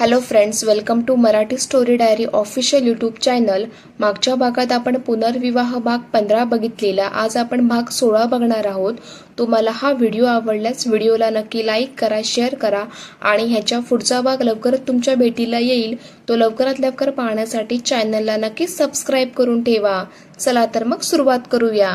Hello friends, welcome to Marathi story diary official YouTube channel. मागच्या भागात आपण पुनर्विवाह भाग 15 बघितलेला. आज आपण भाग 16 बघणार आहोत. तुम्हाला हा व्हिडिओ आवडल्यास व्हिडिओला नक्की लाईक करा, शेअर करा आणि ह्याच्या पुढचा भाग लवकरच तुमच्या भेटीला येईल. तो लवकरात लवकर पाहण्यासाठी चॅनलला नक्की सबस्क्राईब करून ठेवा. चला तर मग सुरुवात करूया.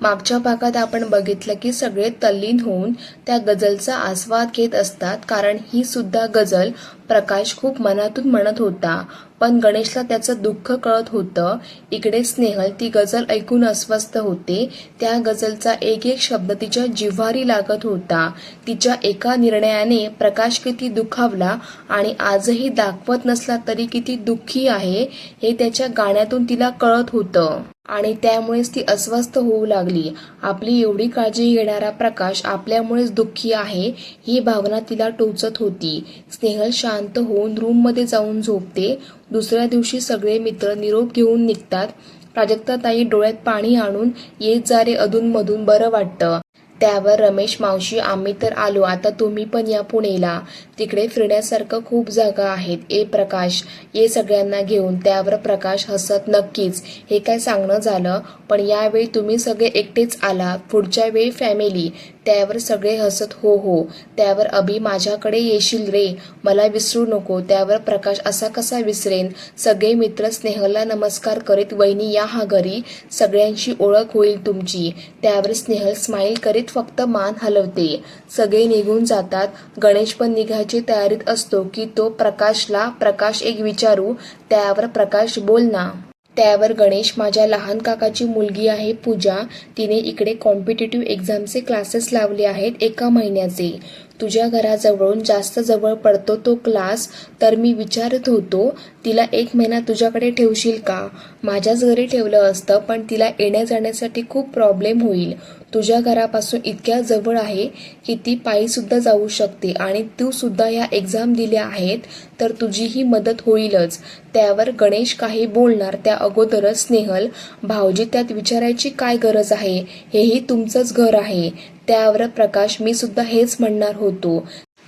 मागच्या भागात आपण बघितलं की सगळे तल्लीन होऊन त्या गझलचा आस्वाद घेत असतात, कारण ही सुद्धा गझल प्रकाश खूप मनातून म्हणत होता. पण गणेशला त्याचं दुःख कळत होतं. इकडे स्नेहल ती गझल ऐकून अस्वस्थ होते. त्या गझलचा एक एक शब्द तिच्या जिव्हारी लागत होता. तिच्या एका निर्णयाने प्रकाश किती दुखावला आणि आजही दाखवत नसला तरी किती दुःखी आहे हे त्याच्या गाण्यातून तिला कळत होतं. आणि त्यामुळेच ती अस्वस्थ होऊ लागली. आपली एवढी काळजी घेणारा प्रकाश आपल्यामुळेच दुःखी आहे ही भावना तिला टोचत होती. स्नेहल शांत होऊन रूममध्ये जाऊन झोपते. दुसऱ्या दिवशी सगळे मित्र निरोप घेऊन निघतात. प्राजक्ताताई डोळ्यात पाणी आणून येत जा रे अधूनमधून, बरं वाटतं. त्यावर रमेश मावशी, आम्ही तर आलो, आता तुम्ही पण या पुणेला, तिकडे फिरण्यासारखं खूप जागा आहेत. ए प्रकाश, ये सगळ्यांना घेऊन. त्यावर प्रकाश हसत, नक्कीच, हे काय सांगणं झालं, पण यावेळी तुम्ही सगळे एकटेच आला, पुढच्या वेळी फॅमिली. त्यावर सगळे हसत, हो हो. त्यावर अभि, माझ्याकडे येशील रे, मला विसरू नको. त्यावर प्रकाश, असा कसा विसरेन. सगळे मित्र स्नेहलला नमस्कार करीत, वहिनी या हा घरी, सगळ्यांची ओळख होईल तुमची. त्यावर स्नेहल स्माईल करीत फक्त मान हलवते. सगळे निघून जातात. गणेश पण निघायची तयारीत असतो की तो प्रकाशला, प्रकाश एक विचारू. त्यावर प्रकाश, बोल ना. त्यावर गणेश, माझ्या लहान काकाची मुलगी आहे पूजा, तिने इकडे कॉम्पिटिटिव्ह एक्झामचे क्लासेस लावले आहेत 1 महिन्याचे. तुझ्या घराजवळून जास्त जवळ पडतो तो क्लास, तर मी विचारत होतो तिला 1 महिना तुझ्याकडे ठेवशील का. माझ्याच घरी ठेवलं असतं, पण तिला येण्या जाण्यासाठी खूप प्रॉब्लेम होईल. तुझ्या घरापासून इतक्या जवळ आहे की ती पायी सुद्धा जाऊ शकते आणि तू सुद्धा ह्या एक्झाम दिल्या आहेत तर तुझीही मदत होईलच. त्यावर गणेश काही बोलणार त्या अगोदरच स्नेहल, भाऊजी त्यात विचारायची काय गरज आहे, हेही तुमचंच घर आहे. त्यावर प्रकाश, मी सुद्धा हेच म्हणणार होतो.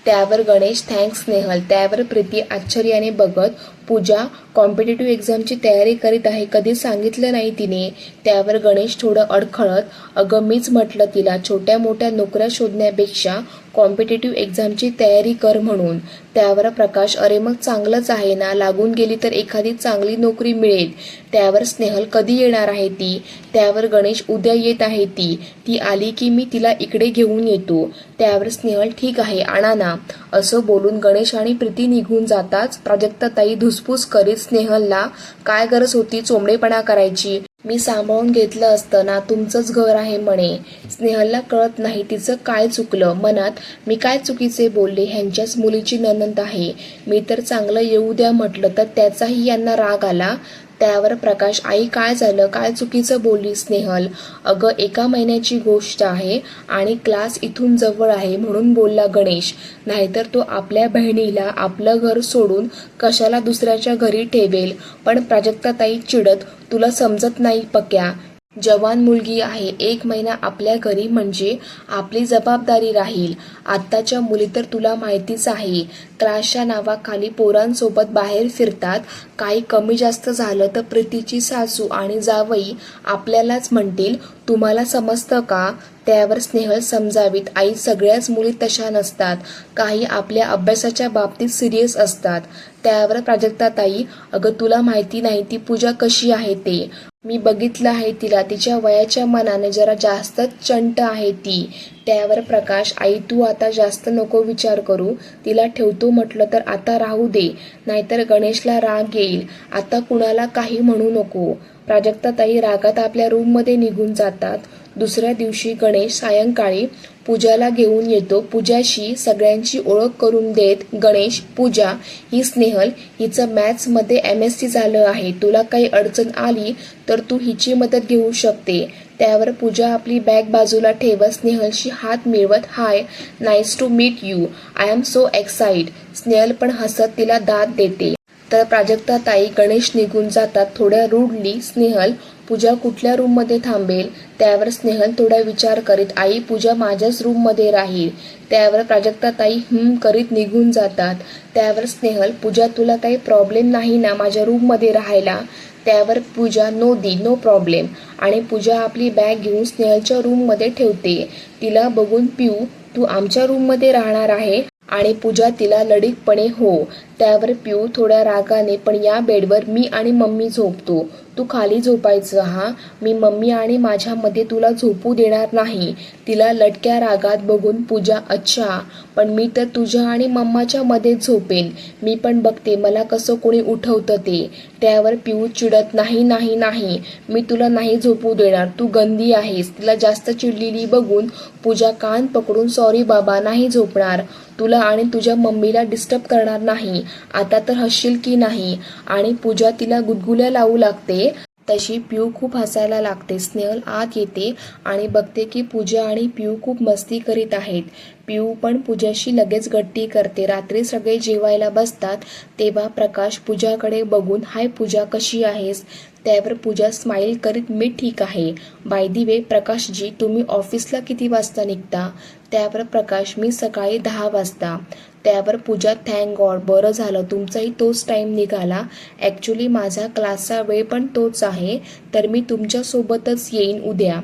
त्यावर गणेश, थँक्स स्नेहल. त्यावर प्रीती आश्चर्याने बघत, पूजा कॉम्पिटिटिव्ह एक्झामची तयारी करीत आहे, कधी सांगितलं नाही तिने. त्यावर गणेश थोडं अडखळत, अगं मीच म्हटलं तिला छोट्या मोठ्या नोकऱ्या शोधण्यापेक्षा कॉम्पिटिटिव्ह एक्झामची तयारी कर म्हणून. त्यावर प्रकाश, अरे मग चांगलंच आहे ना, लागून गेली तर एखादी चांगली नोकरी मिळेल. त्यावर स्नेहल, कधी येणार आहे ती. त्यावर गणेश, उद्या येत आहे ती आली की मी तिला इकडे घेऊन येतो. त्यावर स्नेहल, ठीक आहे, आणा ना. असं बोलून गणेश आणि प्रीती निघून जाताच प्राजक्ताताई धुसफूस करीत स्नेहलला, काय गरज होती चोंबडेपणा करायची, मी सांभाळून घेतलं असतं ना, तुमचंच घर आहे म्हणे. स्नेहलला कळत नाही तिचं काय चुकलं. मनात, मी काय चुकीचे बोलले, ह्यांच्याच मुलीची नणंद आहे, मी तर चांगलं येऊ द्या म्हटलं तर त्याचाही यांना राग आला. त्यावर प्रकाश, आई काय झालं, काय चुकीचं बोलली स्नेहल. अगं 1 महिन्याची गोष्ट आहे आणि क्लास इथून जवळ आहे म्हणून बोलला गणेश, नाहीतर तो आपल्या बहिणीला आपलं घर सोडून कशाला दुसऱ्याच्या घरी ठेवेल. पण प्राजक्ताताई चिडत, तुला समजत नाही पक्या, जवान मुलगी आहे, 1 महिना आपल्या घरी म्हणजे आपली जबाबदारी राहील. आत्ताच्या मुली तर तुला माहितीच आहे, क्लासच्या नावाखाली पोरांसोबत बाहेर फिरतात. काही कमी जास्त झालं तर प्रीतीची सासू आणि जावई आपल्यालाच म्हणतील, तुम्हाला समजतं का. त्यावर स्नेहल समजावीत, आई सगळ्याच मुली तशा नसतात, काही आपल्या अभ्यासाच्या बाबतीत सिरियस असतात. त्यावर प्राजक्ताताई, अगं तुला माहिती नाही ती पूजा कशी आहे ते, मी बघितलं आहे तिला, तिच्या वयाच्या मनाने जरा जास्तच चंट आहे ती. त्यावर प्रकाश, आई तू आता जास्त नको विचार करू, तिला ठेवतो म्हटलं तर आता राहू दे, नाहीतर गणेशला राग येईल, आता कुणाला काही म्हणू नको. प्राजक्ताताई रागात आपल्या रूममध्ये निघून जातात. दुसऱ्या दिवशी गणेश सायंकाळी पूजाला घेऊन येतो. पूजाशी सगळ्यांची ओळख करून देत गणेश, पूजा ही स्नेहल, हिचं मॅथ्समध्ये MSc झालं आहे, तुला काही अडचण आली तर तू हिची मदत घेऊ शकते. त्यावर पूजा आपली बॅग बाजूला ठेवत स्नेहलशी हात मिळवत, hi, nice to meet you, I am so excite. Snehal पण हसत तिला दाद देते. तर प्राजक्ताताई गणेश निघून जातात थोड्या रूडली, स्नेहल, पूजा कुठल्या रूममध्ये थांबेल? त्यावर स्नेहल थोडा विचार करीत, आई पूजा माझ्याच रूममध्ये राहील. त्यावर प्राजक्ताताई करीत निघून जातात. त्यावर स्नेहल, पूजा तुला काही प्रॉब्लेम नाही ना माझ्या रूममध्ये राहायला? त्यावर पूजा, नो प्रॉब्लेम. आणि पूजा आपली बॅग घेऊन स्नेहलच्या रूममध्ये ठेवते. तिला बघून पिऊ, तू आमच्या रूममध्ये राहणार आहे? आणि पूजा तिला लढीकपणे हो. त्यावर पिऊ थोड्या रागाने, पण या बेडवर मी आणि मम्मी झोपतो, तू खाली झोपायचं हा. मी मम्मी आणि माझ्यामध्ये तुला झोपू देणार नाही. तिला लटक्या रागात बघून पूजा, अच्छा, पण मी तर तुझ्या आणि मम्माच्या मध्येच झोपेन. मी पण बघते मला कसं कोणी उठवतं ते. त्यावर पिऊ चिडत, नाही, मी तुला नाही झोपू देणार, तू गंदी आहेस. तिला जास्त चिडलेली बघून पूजा कान पकडून, सॉरी बाबा, नाही झोपणार. तुला आणि तुझ्या मम्मीला डिस्टर्ब करणार नाही. आता तर हसशील की नाही? आणि पूजा तिला गुदगुल्या लावू लागते. तशी पिऊ खूप हसायला लागते. स्नेहल आत येते आणि बघते की पूजा आणि पिऊ खूप मस्ती करीत आहेत. पिऊ पण पूजाशी लगेच गट्टी करते. रात्री सगळे जेवायला बसतात तेव्हा प्रकाश पूजाकडे बघून, हाय पूजा, कशी आहेस? त्यावर पूजा स्माईल करीत, मी ठीक आहे. बाय दी वे प्रकाशजी, तुम्ही ऑफिसला किती वाजता निघता? त्यावर प्रकाश, मी सकाळी 10 वाजता. त्यावर पूजा, थँक गॉड, बरं झालं तुमचाही तोच टाईम निघाला. ॲक्च्युली माझा क्लासचा वेळ पण तोच आहे, तर मी तुमच्यासोबतच येईन उद्या.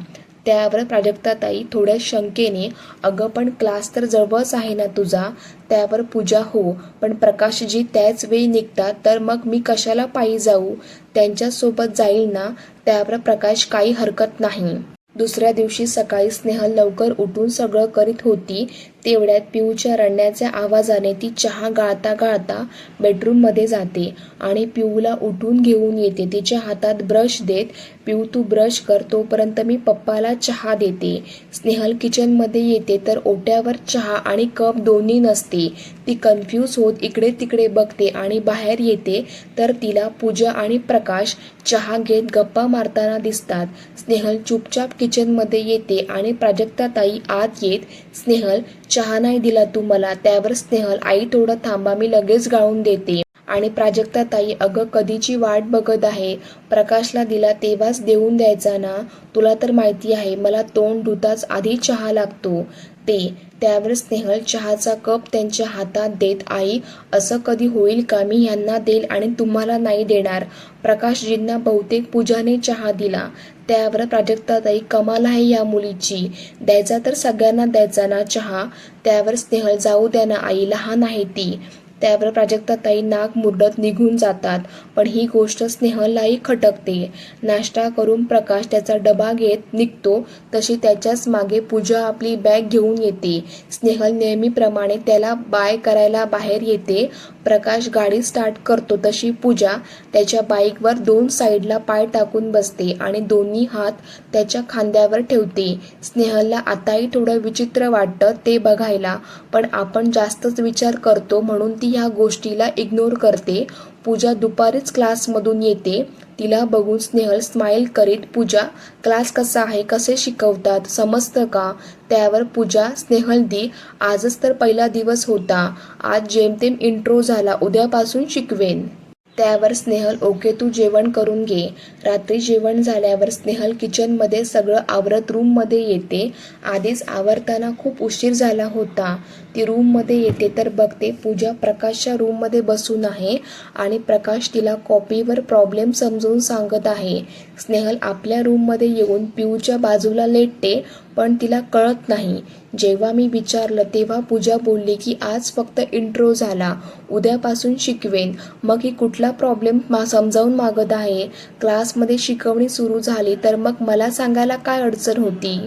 त्यावर प्राजक्ताताई थोड्या शंकेने, अगं पण क्लास तर जवळच आहे ना तुझा? त्यावर पूजा, हो, पण प्रकाशजी त्याच वेळी निघतात, तर मग मी कशाला पायी जाऊ? त्यांच्यासोबत जाईल ना. त्यावर प्रकाश, काही हरकत नाही. दुसऱ्या दिवशी सकाळी स्नेहल लवकर उठून सगळं करीत होती. तेवढ्यात पिऊच्या रडण्याच्या आवाजाने ती चहा गाळता गाळता बेडरूममध्ये जाते आणि पिऊला उठून घेऊन येते. तिच्या हातात ब्रश देत, पिऊ तू ब्रश कर, तोपर्यंत मी पप्पाला चहा देते. स्नेहल किचनमध्ये येते तर ओट्यावर चहा आणि कप दोन्ही नसते. ती कन्फ्यूज होत इकडे तिकडे बघते आणि बाहेर येते तर तिला पूजा आणि प्रकाश चहा घेत गप्पा मारताना दिसतात. स्नेहल चुपचाप किचनमध्ये येते आणि प्राजक्ताताई आत येत, स्नेहल चहा नाही दिला तू मला. त्यावर स्नेहल, आई थोडं थांबा, मी लगेच गाळून देते. आणि प्राजक्ताताई, अगं कधीची वाट बघत आहे, प्रकाशला दिला तेव्हाच देऊन द्यायचा ना, तुला तर माहिती आहे मला तोंड धुताच आधी चहा लागतो ते. त्यावर स्नेहल चहाचा कप त्यांच्या हातात देत, आई असं कधी होईल का, मी ह्यांना देईल आणि तुम्हाला नाही देणार? प्रकाशजींना बहुतेक पूजाने चहा दिला. त्यावर प्राजक्ताताई, कमाल आहे या मुलीची, द्यायचा तर सगळ्यांना द्यायचा ना चहा. त्यावर स्नेहल, जाऊ द्या ना आई, लहान आहे ती. त्यावर प्राजक्ताताई नाक मुरडत निघून जातात. पण ही गोष्ट स्नेहललाही खटकते. नाश्ता करून प्रकाश त्याचा डबा घेत निघतो तशी त्याच्याच मागे पूजा आपली बॅग घेऊन येते. स्नेहल नेहमीप्रमाणे त्याला बाय करायला बाहेर येते. प्रकाश गाडी स्टार्ट करतो तशी पूजा त्याच्या बाईकवर 2 साईडला पाय टाकून बसते आणि दोन्ही हात त्याच्या खांद्यावर ठेवते. स्नेहलला आताही थोडं विचित्र वाटतं ते बघायला, पण आपण जास्तच विचार करतो म्हणून ती ह्या गोष्टीला इग्नोर करते. पूजा दुपारीच क्लासमधून येते. तिला बघून स्नेहल स्माईल करीत, पूजा क्लास कसा आहे, कसे शिकवतात, समजतं का? त्यावर पूजा, स्नेहल दी, आजच तर पहिला दिवस होता, आज जेमतेम इंट्रो झाला, उद्यापासून शिकवेन. त्यावर स्नेहल, ओके, तू जेवण करून घे. रात्री जेवण झाल्यावर स्नेहल किचनमध्ये सगळं आवरत रूममध्ये येते. आधीच आवरताना खूप उशीर झाला होता. ती रूममध्ये येते तर बघते पूजा प्रकाशच्या रूममध्ये बसून आहे आणि प्रकाश तिला कॉपीवर प्रॉब्लेम समजून सांगत आहे. स्नेहल आपल्या रूममध्ये येऊन पिऊच्या बाजूला लेटते, पण तिला कळत नाही. जेव्हा मी विचारलं तेव्हा पूजा बोलली की आज फक्त इंट्रो झाला, उद्यापासून शिकवेन. मग ही कुठला प्रॉब्लेम समजावून मागत आहे? क्लासमध्ये शिकवणी सुरू झाली तर मग मला सांगायला काय अडचण होती?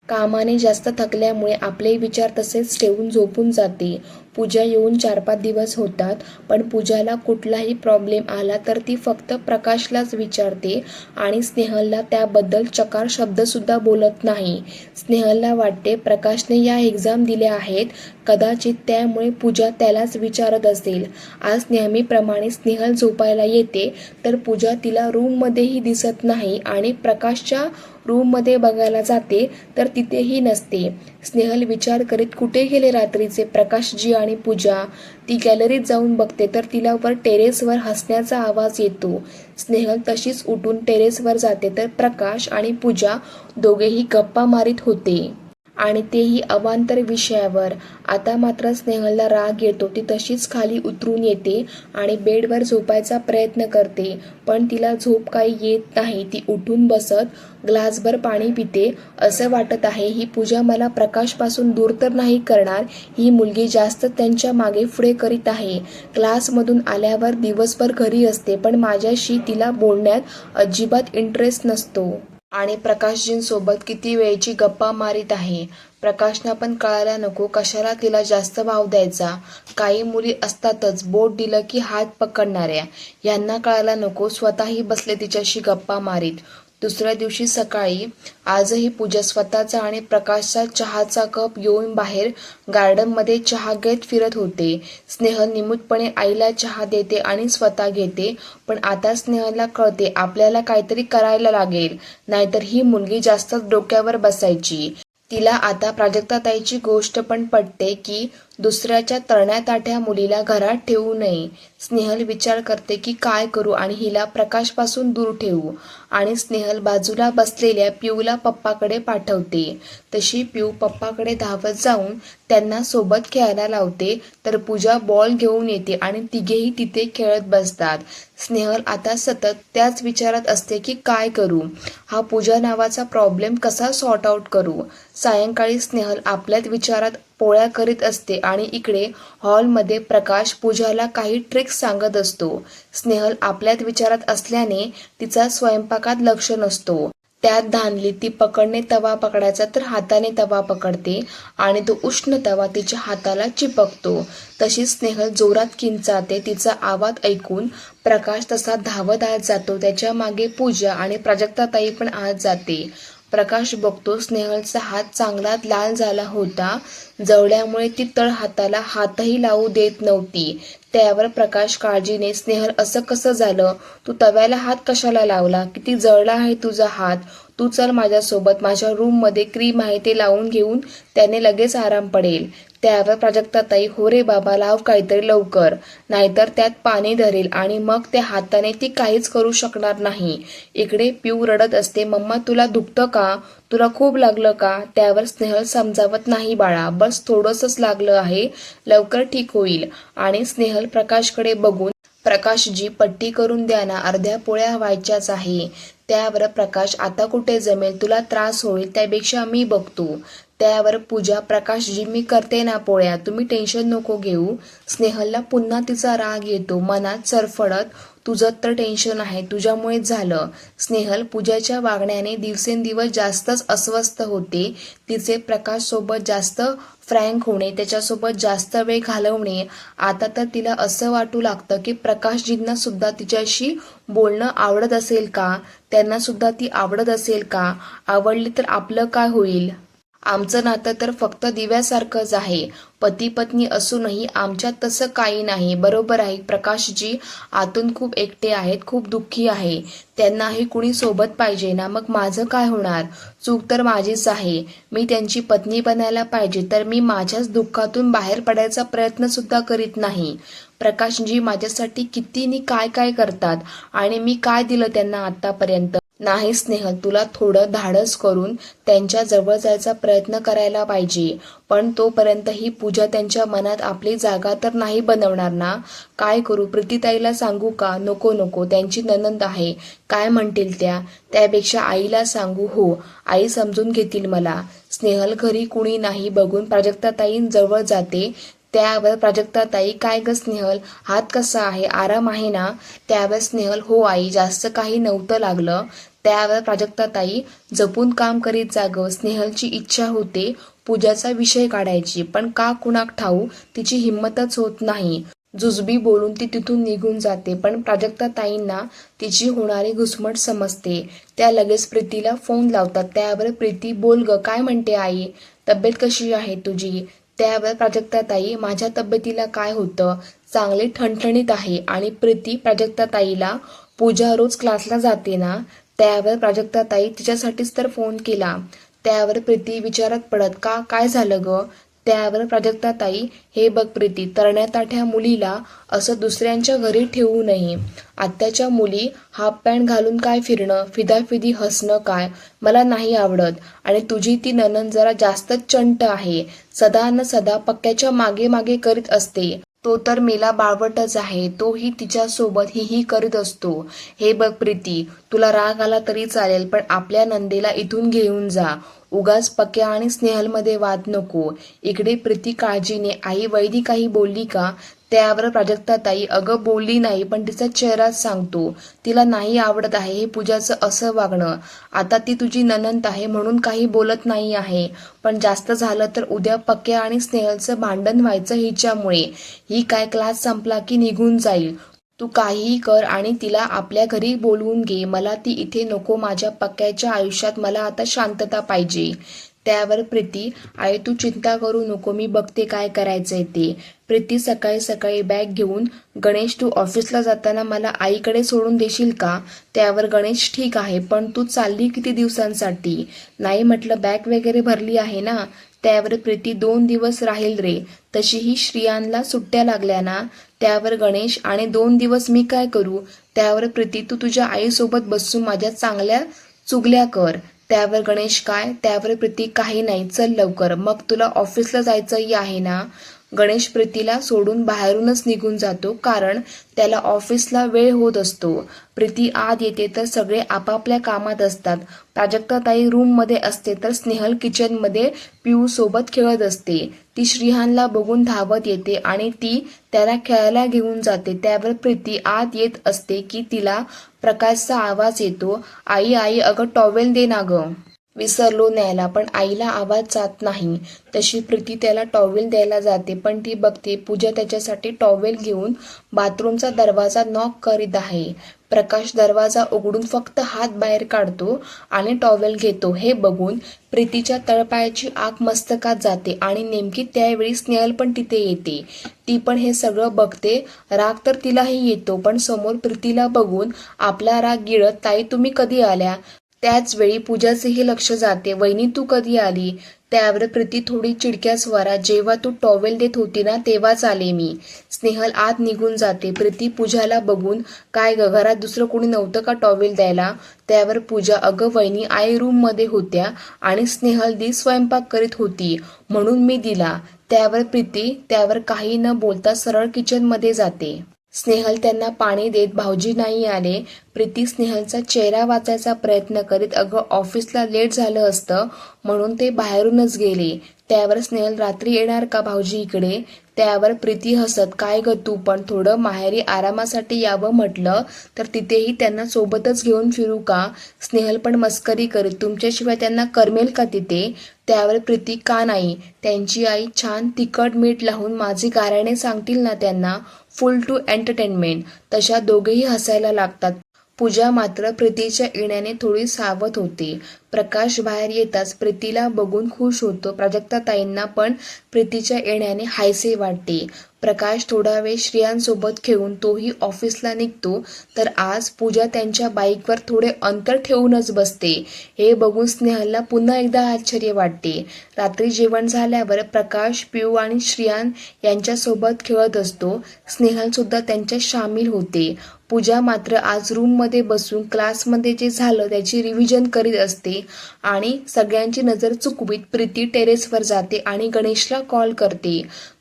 कामाने जास्त थकल्यामुळे आपले विचार तसेच ठेवून झोपून जाते. पूजा येऊन 4-5 दिवस होतात, पण पूजाला कुठलाही प्रॉब्लेम आला तर ती फक्त प्रकाशलाच विचारते आणि स्नेहलला त्याबद्दल चकार शब्दसुद्धा बोलत नाही. स्नेहलला वाटते प्रकाशने या एक्झाम दिल्या आहेत, कदाचित त्यामुळे पूजा त्यालाच विचारत असेल. आज नेहमीप्रमाणे स्नेहल झोपायला येते तर पूजा तिला रूममध्येही दिसत नाही आणि प्रकाशच्या रूममध्ये बघायला जाते तर तिथेही नसते. स्नेहल विचार करीत, कुठे गेले रात्रीचे प्रकाशजी आणि आणि पूजा ती गॅलरीत जाऊन बघते तर तिला वर टेरेसवर हसण्याचा आवाज येतो. स्नेहल तशीच उठून टेरेसवर जाते तर प्रकाश आणि पूजा दोघेही गप्पा मारीत होते. आणि तेही अवांतर विषयावर. आता मात्र स्नेहलला राग येतो. ती तशीच खाली उतरून येते आणि बेडवर झोपायचा प्रयत्न करते, पण तिला झोप काही येत नाही. ती उठून बसत ग्लासभर पाणी पिते. असं वाटत आहे ही पूजा मला प्रकाशपासून दूर तर नाही करणार. ही मुलगी जास्त त्यांच्या मागे पुढे करीत आहे. क्लासमधून आल्यावर दिवसभर घरी असते, पण माझ्याशी तिला बोलण्यात अजिबात इंटरेस्ट नसतो. आणि प्रकाशजींसोबत किती वेळची गप्पा मारीत आहे. प्रकाशना पण कळायला नको कशाला तिला जास्त भाव द्यायचा. काही मुली असतातच बोट दिलं की हात पकडणाऱ्या. यांना कळायला नको स्वतःही बसले तिच्याशी गप्पा मारीत. दुसऱ्या दिवशी सकाळी आजही पूजा स्वतःचा आणि प्रकाशचा चहाचा कप घेऊन बाहेर गार्डनमध्ये चहा घेत फिरत होते. स्नेहल निमूटपणे आईला चहा देते आणि स्वतः घेते, पण आता स्नेहलला कळते आपल्याला काहीतरी करायला लागेल, नाहीतर ही मुलगी जास्तच डोक्यावर बसायची. तिला आता प्राजक्ताताईची गोष्ट पण पटते की दुसऱ्याच्या तळण्याताठ्या मुलीला घरात ठेवू नये. स्नेहल विचार करते की काय करू आणि हिला प्रकाशपासून दूर ठेवू. आणि स्नेहल बाजूला बसलेल्या पिऊला पप्पाकडे पाठवते. तशी पिऊ पप्पाकडे धावत जाऊन त्यांना सोबत खेळायला लावते तर पूजा बॉल घेऊन येते आणि तिघेही तिथे खेळत बसतात. स्नेहल आता सतत त्याच विचारात असते की काय करू, हा पूजा नावाचा प्रॉब्लेम कसा सॉर्ट आउट करू. सायंकाळी स्नेहल आपल्याच विचारात पोळ्या करीत असते आणि इकडे हॉलमध्ये प्रकाश पूजाला काही ट्रिक्स सांगत असतो. स्नेहल आपल्याच विचारात असल्याने तिचा स्वयंपाकात लक्ष नसतो. त्यात धानली ती पकडणे तवा पकडायचा तर हाताने तवा पकडते आणि तो उष्ण तवा तिच्या हाताला चिपकतो. तशीच स्नेहल जोरात किंचाळते. तिचा आवाज ऐकून प्रकाश तसा धावत आत जातो. त्याच्या मागे पूजा आणि प्राजक्ताताई पण आत जाते. प्रकाश बघतो स्नेहलचा हात चांगला लाल झाला होता. जळल्यामुळे ती तळ हाताला हातही लावू देत नव्हती. त्यावर प्रकाश काळजीने, स्नेहल असं कसं झालं, तू तव्याला हात कशाला लावला, किती जळला आहे तुझा हात, तू चल माझ्यासोबत, माझ्या रूममध्ये क्रीम आहे ते लावून घेऊन त्याने लगेच आराम पडेल. त्यावर प्राजक्ताताई, हो रे बाबा लाव काहीतरी लवकर, नाहीतर त्यात पाणी धरेल आणि मग त्या हाताने ती काहीच करू शकणार नाही. इकडे पिऊ रडत असते, मम्मा तुला दुखतं का, तुला खूप लागलं का. त्यावर स्नेहल समजावत, नाही बाळा, बस थोडंसंच लागलं आहे, लवकर ठीक होईल. आणि स्नेहल प्रकाशकडे बघून, प्रकाशजी पट्टी करून द्या ना, अर्ध्या पोळ्या व्हायच्याच आहे. त्यावर प्रकाश, आता कुठे जमेल, तुला त्रास होईल, त्यापेक्षा मी बघतो. त्यावर पूजा, प्रकाशजी मी करते ना पोळ्या, तुम्ही टेन्शन नको घेऊ. स्नेहलला पुन्हा तिचा राग येतो, मनात सरफडत, तुझं तर टेन्शन आहे, तुझ्यामुळेच झालं. स्नेहल पूजाच्या वागण्याने दिवसेंदिवस जास्तच अस्वस्थ होते. तिचे प्रकाशसोबत जास्त फ्रँक होणे, त्याच्यासोबत जास्त वेळ घालवणे, आता तर तिला असं वाटू लागतं की प्रकाशजींना सुद्धा तिच्याशी बोलणं आवडत असेल का, त्यांना सुद्धा ती आवडत असेल का, आवडली तर आपलं काय होईल. आमचं नातं तर फक्त दिव्यासारखंच आहे, पती पत्नी असूनही आमच्यात तसं काही नाही. बरोबर आहे, प्रकाशजी आतून खूप एकटे आहेत, खूप दुःखी आहे, त्यांनाही कुणी सोबत पाहिजे ना, मग माझं काय होणार, चूक तर माझीच आहे. मी त्यांची पत्नी बनायला पाहिजे, तर मी माझ्याच दुःखातून बाहेर पडायचा प्रयत्न सुद्धा करीत नाही. प्रकाशजी माझ्यासाठी किती नि काय काय करतात आणि मी काय दिलं त्यांना आतापर्यंत. नाही स्नेहल, तुला थोडं धाडस करून त्यांच्या जवळ जायचा प्रयत्न करायला पाहिजे, पण तोपर्यंत ही पूजा त्यांच्या मनात आपली जागा तर नाही बनवणार ना. काय करू, प्रीतीताईला सांगू का, नको नको, त्यांची नणंद आहे, काय म्हणतील त्या, त्यापेक्षा आईला सांगू, हो आई समजून घेतील मला. स्नेहल घरी कुणी नाही बघून प्राजक्ताताईंजवळ जाते. त्यावर प्राजक्ताताई, काय ग स्नेहल, हात कसा आहे, आराम आहे ना. त्यावर स्नेहल, हो आई, जास्त काही नव्हतं लागलं. त्यावर प्राजक्ताताई, जपून काम करीत जाग. स्नेहलची इच्छा होते पूजाचा विषय काढायची, पण का कुणाक ठाऊ तिची हिंमतच होत नाही. जुजबी बोलून ती तिथून निघून जाते, पण प्राजक्ताताईंना तिची होणारी घुसमट समजते. त्या लगेच प्रीतीला फोन लावतात. त्यावर प्रीती, बोल ग, काय म्हणते आई, तब्येत कशी आहे तुझी. त्यावर प्राजक्ताताई, माझ्या तब्येतीला काय होतं, चांगली ठणठणीत आहे. आणि प्रीती प्राजक्ताताईला, पूजा रोज क्लासला जाते ना. त्यावर प्राजक्ताताई, तिच्यासाठीच तर फोन केला. त्यावर प्रीती विचारात पडत, का, काय झालं ग. त्यावर प्राजक्ताताई, हे बघ प्रीती, तरण्या-ताठ्या मुलीला असं दुसऱ्यांच्या घरी ठेवू नये. आत्याच्या मुली हाफ पॅन्ट घालून काय फिरणं, फिदाफिदी हसणं काय मला नाही आवडत. आणि तुझी ती नणंद जरा जास्तच चंट आहे. सदा न सदा पक्क्याच्या मागे मागे करीत असते. तो तर मेला बाळवटच आहे. तोही तिच्यासोबत ही करीत असतो. हे बघ प्रीती, तुला राग आला तरी चालेल, पण आपल्या नंदेला इथून घेऊन जा. उगाच पक्या आणि स्नेहलमध्ये वाद नको. इकडे प्रीती काळजीने, आई वैदी काही बोलली का? त्यावर प्राजक्ताताई, अगं बोलली नाही, पण तिचा चेहराच सांगतो. तिला नाही आवडत आहे हे पूजाचं असं वागणं. आता ती तुझी नणंद आहे म्हणून काही बोलत नाही आहे, पण जास्त झालं तर उद्या पक्या आणि स्नेहलचं भांडण व्हायचं हिच्यामुळे. ही काय क्लास संपला की निघून जाईल. तू काहीही कर आणि तिला आपल्या घरी बोलवून घे. मला ती इथे नको. माझ्या पक्याच्या आयुष्यात मला आता शांतता पाहिजे. त्यावर प्रीती, आई तू चिंता करू नको, मी बघते काय करायचंय ते. प्रीती सकाळी सकाळी बॅग घेऊन, गणेश तू ऑफिसला जाताना मला आईकडे सोडून देशील का? त्यावर गणेश, ठीक आहे, पण तू चालली किती दिवसांसाठी? नाही म्हटलं, बॅग वगैरे भरली आहे ना. त्यावर प्रीती, 2 दिवस राहील रे, तशीही श्रियांला सुट्ट्या लागल्या ना. त्यावर गणेश, आणि 2 दिवस मी काय करू? त्यावर प्रीती, तू तुझ्या आईसोबत बसून माझ्या चांगल्या चुगल्या कर. त्यावर गणेश, काय? त्यावर प्रीती, काही नाही, चल लवकर, मग तुला ऑफिसला जायचंही आहे ना. गणेश प्रीतीला सोडून बाहेरूनच निघून जातो, कारण त्याला ऑफिसला वेळ होत असतो. प्रीती आत येते तर सगळे आपापल्या कामात असतात. प्राजक्ताताई रूममध्ये असते तर स्नेहल किचनमध्ये पिऊ सोबत खेळत असते. ती श्रीहानला बघून धावत येते आणि ती त्याला खेळायला घेऊन जाते. त्यावर प्रीती आत येत असते की तिला प्रकाशचा आवाज येतो, आई आई, अगं टॉवेल दे ना गं. विसरलो न्यायला, पण आईला आवाज जात नाही. तशी प्रीती त्याला टॉवेल द्यायला जाते, पण ती बघते पूजा त्याच्यासाठी टॉवेल घेऊन बाथरूमचा दरवाजा नॉक करीत आहे. प्रकाश दरवाजा उघडून फक्त हात बाहेर काढतो आणि टॉवेल घेतो. हे बघून प्रीतीच्या तळपायाची आग मस्तकात जाते आणि नेमकी त्यावेळी स्नेहल पण तिथे येते. ती पण हे सगळं बघते. राग तर तिलाही येतो, पण समोर प्रीतीला बघून आपला राग गिळत, ताई तुम्ही कधी आल्या? त्याच वेळी पूजाचेही लक्ष जाते. वहिनी तू कधी आली? त्यावर प्रीती थोडी चिडक्या स्वरात, जेव्हा तू टॉवेल देत होती ना तेव्हाच आले मी. स्नेहल आत निघून जाते. प्रीती पूजाला बघून, काय ग, घरात दुसरं कोणी नव्हतं का टॉवेल द्यायला? त्यावर पूजा, अगं वहिनी, आई रूममध्ये होत्या आणि स्नेहल दी स्वयंपाक करीत होती म्हणून मी दिला. त्यावर प्रीती त्यावर काही न बोलता सरळ किचनमध्ये जाते. स्नेहल त्यांना पाणी देत, भाऊजी नाही आले. प्रीती स्नेहलचा चेहरा वाचायचा प्रयत्न करीत, अगं ऑफिसला लेट झालं असतं म्हणून ते बाहेरूनच गेले. त्यावर स्नेहल, रात्री येणार का भाऊजी इकडे? त्यावर प्रीती हसत, काय ग तू पण, थोडं माहेरी आरामासाठी यावं म्हटलं तर तिथेही त्यांना सोबतच घेऊन फिरू का? स्नेहल पण मस्करी करीत, तुमच्याशिवाय त्यांना करमेल का तिथे? त्यावर प्रीती, का नाही, त्यांची आई छान तिखट मीठ लावून माझी गाऱ्हाणे सांगतील ना त्यांना. Full to entertainment. तशा दोघेही हसायला लागतात. पूजा मात्र प्रीतीच्या येण्याने थोडी सावध होते. प्रकाश बाहेर येताच प्रीतीला बघून खुश होतो. प्राजक्ताताईंना पण प्रीतीच्या येण्याने हायसे वाटते. प्रकाश थोडा वेळ श्रियांसोबत खेळून तोही ऑफिसला निघतो, तर आज पूजा त्यांच्या बाईकवर थोडे अंतर ठेवूनच बसते. हे बघून स्नेहलला पुन्हा एकदा आश्चर्य वाटते. रात्री जेवण झाल्यावर प्रकाश पिऊ आणि श्रियान यांच्यासोबत खेळत असतो. स्नेहल सुद्धा त्यांच्यात सामील होते. पूजा मात्र आज रूममध्ये बसून क्लासमध्ये जे झालं त्याची रिव्हिजन करीत असते आणि सगळ्यांची नजर चुकवीत प्रीती टेरेसवर जाते आणि गणेशला कॉल करते.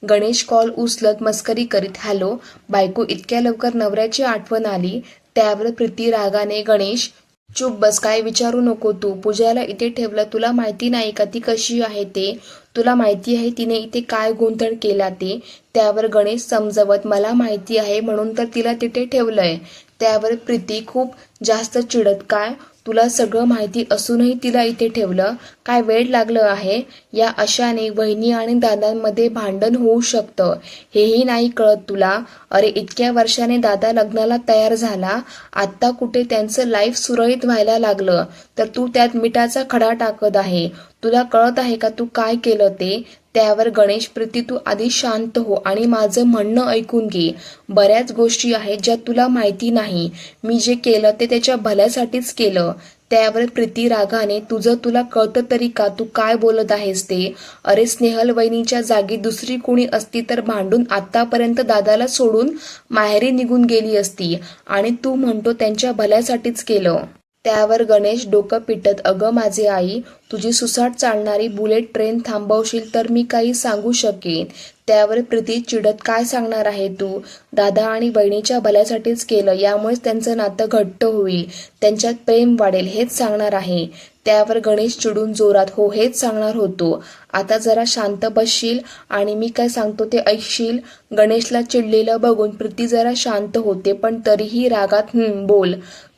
गणेश कॉल उचलत मस्करी करीत, हॅलो बायको, इतक्या लवकर नवऱ्याची आठवण आली? त्यावर प्रीती रागाने, गणेश चुप बस, काय विचारू नको तू. पूजाला इथे ठेवलं, तुला माहिती नाही का ती कशी आहे ते? तुला माहिती आहे तिने इथे काय गोंधळ केला ते? त्यावर गणेश समजवत, मला माहिती आहे म्हणून तर तिला तिथे ठेवलंय. त्यावर प्रीती खूप जास्त चिडत, काय, तुला सगळं माहिती असूनही तिला इथे ठेवलं? काय वेळ लागलं आहे? या अशाने वहिनी आणि दादांमध्ये भांडण होऊ शकतं, हेही नाही कळत तुला? अरे इतक्या वर्षाने दादा लग्नाला तयार झाला, आत्ता कुठे त्यांचं लाईफ सुरळीत व्हायला लागलं तर तू त्यात मिठाचा खडा टाकत आहे. तुला कळत आहे का तू काय केलं ते? त्यावर गणेश, प्रीती तू आधी शांत हो आणि माझं म्हणणं ऐकून घे. बऱ्याच गोष्टी आहेत ज्या तुला माहिती नाही. मी जे केलं ते त्याच्या भल्यासाठीच केलं. त्यावर प्रीती रागाने, तुझं तुला कळतं तरी का, तू काय बोलत आहेस ते? अरे स्नेहल वहिनीच्या जागी दुसरी कोणी असती तर भांडून आतापर्यंत दादाला सोडून माहेरी निघून गेली असती आणि तू म्हणतो त्यांच्या भल्यासाठीच केलं. त्यावर गणेश डोकं पिटत, अगं माझे आई, तुझी सुसाट चालणारी बुलेट ट्रेन थांबवशील तर मी काही सांगू शकेन. त्यावर प्रीती चिडत, काय सांगणार आहे तू? दादा आणि बहिणीच्या भल्यासाठीच केलं, यामुळेच त्यांचं नातं घट्ट होईल, त्यांच्यात प्रेम वाढेल, हेच सांगणार आहे. त्यावर गणेश चिडून जोरात, हो हेच सांगणार होतो. आता जरा शांत बसशील आणि मी काय सांगतो ते ऐकशील? गणेशला चिडलेलं बघून प्रीती जरा शांत होते, पण तरीही रागात बोल.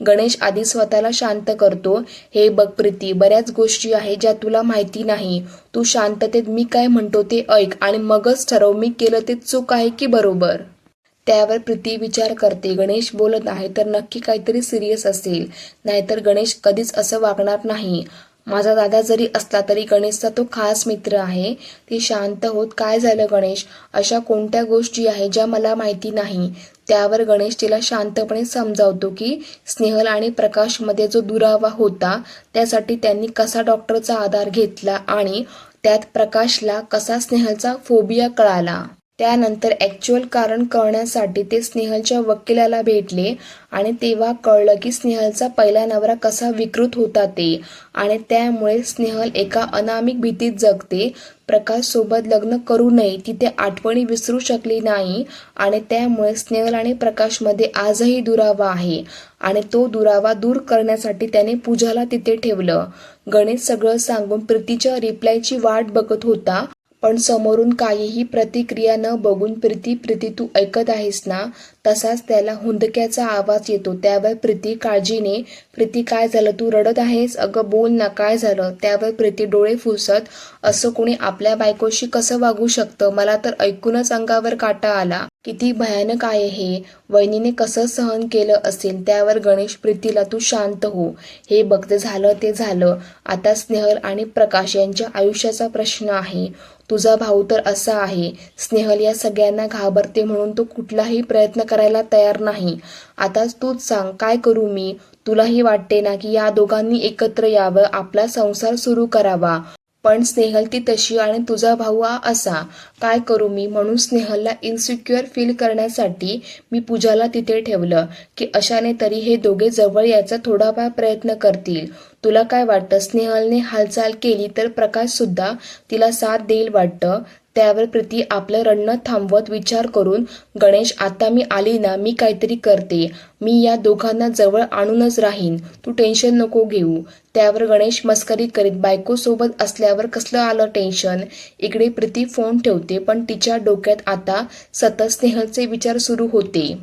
गणेश आधी स्वतःला शांत करतो. हे बघ प्रीती, बऱ्याच गोष्टी आहेत ज्या तुला माहिती नाही. तू शांततेत मी काय म्हणतो ते ऐक आणि मगच ठरव मी केलं ते चूक आहे की बरोबर. त्यावर प्रीती विचार करते, गणेश बोलत आहे तर नक्की काहीतरी सिरियस असेल, नाहीतर गणेश कधीच असं वागणार नाही. माझा दादा जरी असला तरी गणेशचा तो खास मित्र आहे. ती शांत होत, काय झालं गणेश? अशा कोणत्या गोष्टी आहेत ज्या मला माहिती नाही? त्यावर गणेश तिला शांतपणे समजावतो की स्नेहल आणि प्रकाशमध्ये जो दुरावा होता त्यासाठी त्यांनी कसा डॉक्टरचा आधार घेतला आणि त्यात प्रकाशला कसा स्नेहलचा फोबिया कळाला. त्यानंतर ॲक्च्युअल कारण कळण्यासाठी ते स्नेहलच्या वकिलाला भेटले आणि तेव्हा कळलं की स्नेहलचा पहिला नवरा कसा विकृत होता ते, आणि त्यामुळे स्नेहल एका अनामिक भीतीत जगते. प्रकाशसोबत लग्न करू नये ती ते आठवणी विसरू शकली नाही आणि त्यामुळे स्नेहल आणि प्रकाशमध्ये आजही दुरावा आहे आणि तो दुरावा दूर करण्यासाठी त्याने पूजाला तिथे ठेवलं. गणेश सगळं सांगून प्रीतीच्या रिप्लायची वाट बघत होता, पण समोरून काहीही प्रतिक्रिया न बघून प्रीती तू ऐकत आहेस ना? तसाच त्याला हुंदक्याचा आवाज येतो. त्यावर प्रीती काळजीने, प्रीती काय झालं, तू रडत आहेस? अगं बोल ना, काय झालं? त्यावर प्रीती डोळे फुसत, असं कोणी आपल्या बायकोशी कसं वागू शकतं? मला तर ऐकूनच अंगावर काटा आला. किती भयानक आहे हे, वहिनीने कसं सहन केलं असेल? त्यावर गणेश प्रीतीला, तू शांत हो, हे बघ झालं ते झालं, आता स्नेहल आणि प्रकाश यांच्या आयुष्याचा प्रश्न आहे. तुझा भाऊ तर असा आहे, स्नेहल या सगळ्यांना घाबरते म्हणून तो कुठलाही प्रयत्न करायला तयार नाही. आता तूच सांग काय करू मी? तुलाही वाटते ना की या दोघांनी एकत्र यावं, आपला संसार सुरू करावा, पण स्नेहल ती तशी आणि तुझा भाऊ असा. काय करू मी? म्हणून स्नेहलला इन्सिक्युअर फील करण्यासाठी मी पूजाला तिथे ठेवलं की अशाने तरी हे दोघे जवळ यायचा थोडाफार प्रयत्न करतील. तुला काय वाटतं, स्नेहलने हालचाल केली तर प्रकाश सुद्धा तिला साथ देईल वाटतं? त्यावर प्रीती आपलं रडणं थांबवत विचार करून, गणेश आता मी आली ना, मी काहीतरी करते, मी या दोघांना जवळ आणूनच राहीन, तू टेन्शन नको घेऊ. त्यावर गणेश मस्करी करीत, बायकोसोबत असल्यावर कसलं आलं टेन्शन? इकडे प्रीती फोन ठेवते, पण तिच्या डोक्यात आता सतत स्नेहलचे विचार सुरू होते.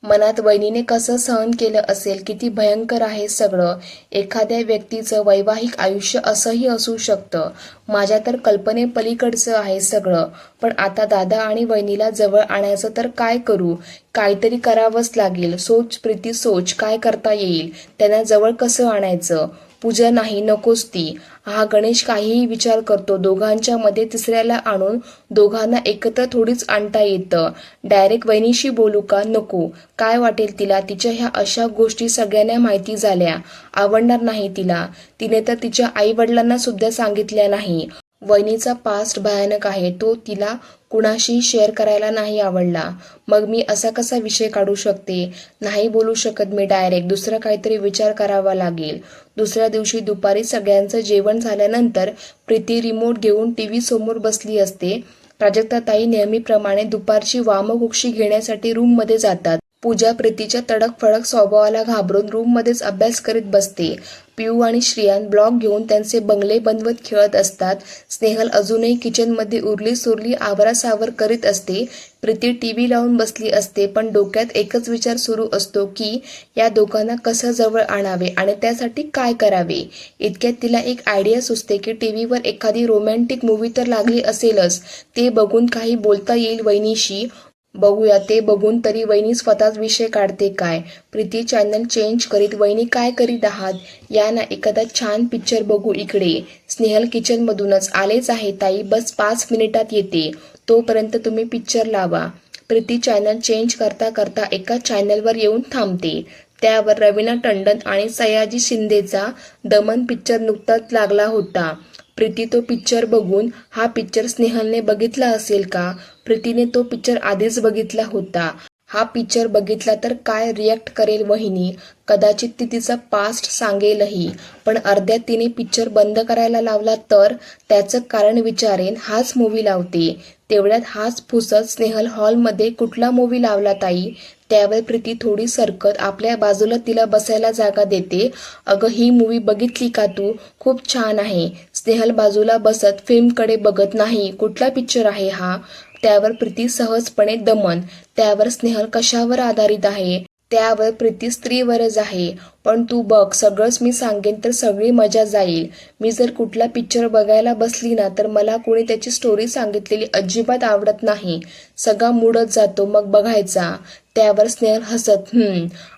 मनात वहिनीने कसं सहन केलं असेल, किती भयंकर आहे सगळं. एखाद्या व्यक्तीचं वैवाहिक आयुष्य असंही असू शकतं. माझ्या तर कल्पनेपलीकडचं आहे सगळं. पण आता दादा आणि वहिनीला जवळ आणायचं तर काय करू? काहीतरी करावंच लागेल. सोच प्रीती सोच, काय करता येईल? त्यांना जवळ कसं आणायचं? पूजा नाही, नकोच ती. हा गणेश काहीही विचार करतो. दोघांच्या मध्ये तिसऱ्याला आणून दोघांना एकत्र थोडीच आणता येतं. डायरेक्ट वहिनीशी बोलू का? नको. काय वाटेल तिला? तिच्या ह्या अशा गोष्टी सगळ्यांना माहिती झाल्या, आवडणार नाही तिला. तिने तर तिच्या आई वडिलांना सुद्धा सांगितल्या नाही. वहिनीचा पास्ट भयानक आहे, तो तिला कुणाशी शेअर करायला नाही आवडला. मग मी असा कसा विषय काढू शकते? नाही बोलू शकत मी डायरेक्ट, दुसरा काहीतरी विचार करावा लागेल. दुसऱ्या दिवशी दुपारी सगळ्यांचं जेवण झाल्यानंतर प्रीती रिमोट घेऊन टीव्ही समोर बसली असते. प्राजक्ताताई नेहमीप्रमाणे दुपारची वामकुक्षी घेण्यासाठी रूममध्ये जातात. पूजा प्रीतीच्या तडकफडक स्वभावाला घाबरून रूममध्येच अभ्यास करीत बसते. पिऊ आणि श्रियान ब्लॉक घेऊन त्यांचे बंगले बनवत खेळत असतात. स्नेहल अजूनही किचनमध्ये उरली सुरली आवरासावर करीत असते. प्रीती टीव्ही लावून बसली असते, पण डोक्यात एकच विचार सुरू असतो की या दोघांना कसं जवळ आणावे आणि त्यासाठी काय करावे. इतक्यात तिला एक आयडिया सुचते की टीव्हीवर एखादी रोमॅन्टिक मूवी तर लागली असेलच, ते बघून काही बोलता येईल वहिनीशी. बघूया ते बघून तरी वहिनी स्वतःच विषय काढते काय. प्रीती चॅनल चेंज करीत, वहिनी काय करीत आहात? या ना एखादा छान पिक्चर बघू इकडे. स्नेहल किचनमधूनच, आलेच आहे ताई, बस 5 मिनिटात येते, तोपर्यंत तुम्ही पिक्चर लावा. प्रीती चॅनल चेंज करता करता एका चॅनलवर येऊन थांबते. त्यावर रवीना टंडन आणि सयाजी शिंदेचा दमन पिक्चर नुकताच लागला होता. प्रीती तो पिक्चर बघून हा पिक्चर स्नेहलने बघितला असेल का? प्रीतीने तो पिक्चर आधीच बघितला होता. हा पिक्चर बघितला तर काय रिॲक्ट करेल वहिनी? कदाचित ती तिचा पास्ट सांगेलही. पण अर्ध्यात तिने पिक्चर बंद करायला लावला तर? त्याचं कारण विचारेन. हाच मूवी लावते. तेवढ्यात हाच फुसत स्नेहल हॉलमध्ये कुठला मूवी लावला ताई? त्यावर प्रीती थोडी सरकत आपल्या बाजूला तिला बसायला जागा देते. अगं ही मूवी बघितली का तू? खूप छान आहे. स्नेहल बाजूला बसत फिल्मकडे बघत नाही. कुठला पिक्चर आहे हा? त्यावर प्रीती सहजपणे दमन. त्यावर स्नेहल कशावर आधारित आहे? त्यावर प्रीती स्त्रीवरच आहे. पण तू बघ, सगळंच मी सांगेन तर सगळी मजा जाईल. मी जर कुठला पिक्चर बघायला बसली ना तर मला कोणी त्याची स्टोरी सांगितलेली अजिबात आवडत नाही. सगळा मूडच जातो मग बघायचा. त्यावर स्नेहल हसत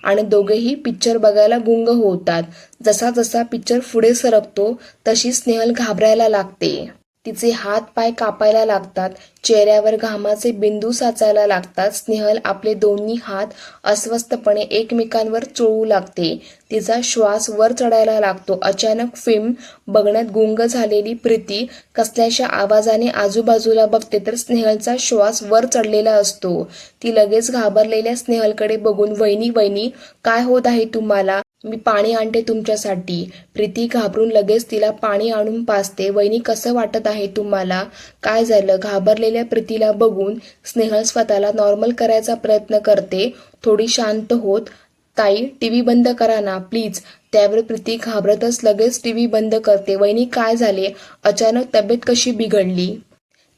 आणि दोघेही पिक्चर बघायला गुंग होतात. जसा जसा पिक्चर पुढे सरकतो तशी स्नेहल घाबरायला लागते. तिचे हात पाय कापायला लागतात. चेहऱ्यावर घामाचे बिंदू साचायला लागतात. स्नेहल आपले दोन्ही हात अस्वस्थपणे एकमेकांवर चोळू लागते. तिचा श्वास वर चढायला लागतो. अचानक फिल्म बघण्यात गुंग झालेली प्रीती कसल्याशा आवाजाने आजूबाजूला बघते तर स्नेहलचा श्वास वर चढलेला असतो. ती लगेच घाबरलेल्या स्नेहलकडे बघून वहिनी वहिनी काय होत आहे तुम्हाला? मी पाणी आणते तुमच्यासाठी. प्रीती घाबरून लगेच तिला पाणी आणून पाजते. वहिनी कसं वाटत आहे तुम्हाला? काय झालं? घाबरलेल्या प्रीतीला बघून स्नेहल स्वतःला नॉर्मल करायचा प्रयत्न करते. थोडी शांत होत. ताई टीव्ही बंद करा ना प्लीज. त्यावर प्रीती घाबरतच लगेच टीव्ही बंद करते. वहिनी काय झाले? अचानक तब्येत कशी बिघडली?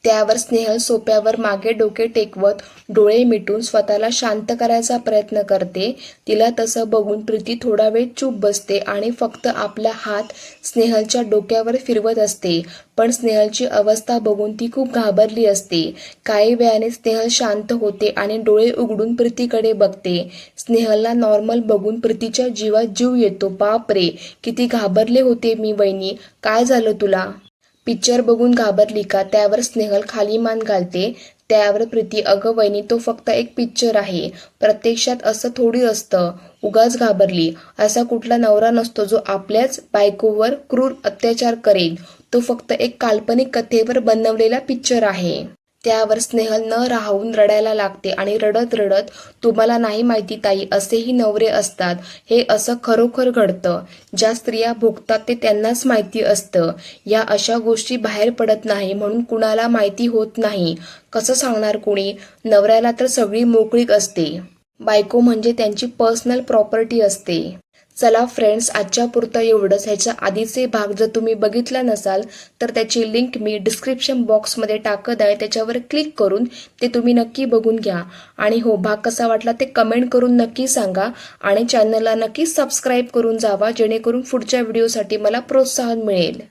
त्यावर स्नेहल सोफ्यावर मागे डोके टेकवत डोळे मिटून स्वतःला शांत करायचा प्रयत्न करते. तिला तसं बघून प्रीती थोडा वेळ चूप बसते आणि फक्त आपला हात स्नेहलच्या डोक्यावर फिरवत असते. पण स्नेहलची अवस्था बघून ती खूप घाबरली असते. काही वेळाने स्नेहल शांत होते आणि डोळे उघडून प्रीतीकडे बघते. स्नेहलला नॉर्मल बघून प्रीतीच्या जीवात जीव येतो. बाप रे, किती घाबरले होते मी वहिनी. काय झालं तुला? पिक्चर बघून घाबरली का? त्यावर स्नेहल खाली मान घालते. त्यावर प्रीती अगं वहिनी तो फक्त एक पिक्चर आहे. प्रत्यक्षात असं थोडी असतं. उगाच घाबरली. असा कुठला नवरा नसतो जो आपल्याच बायकोवर क्रूर अत्याचार करेल. तो फक्त एक काल्पनिक कथेवर बनवलेला पिक्चर आहे. त्यावर स्नेहल न राहून रडायला लागते आणि रडत रडत तुम्हाला नाही माहिती ताई, असेही नवरे असतात. हे असं खरोखर घडतं. ज्या स्त्रिया भोगतात ते त्यांनाच माहिती असतं. या अशा गोष्टी बाहेर पडत नाही म्हणून कुणाला माहिती होत नाही. कसं सांगणार कोणी? नवऱ्याला तर सगळी मोकळीक असते. बायको म्हणजे त्यांची पर्सनल प्रॉपर्टी असते. चला फ्रेंड्स, आजच्या पुरतं एवढंच. ह्याच्या आधीचे भाग जर तुम्ही बघितला नसाल तर त्याची लिंक मी डिस्क्रिप्शन बॉक्समध्ये टाकत आहे. त्याच्यावर क्लिक करून ते तुम्ही नक्की बघून घ्या. आणि हो, भाग कसा वाटला ते कमेंट करून नक्की सांगा. आणि चॅनलला नक्की सबस्क्राईब करून जावा जेणेकरून पुढच्या व्हिडिओसाठी मला प्रोत्साहन मिळेल.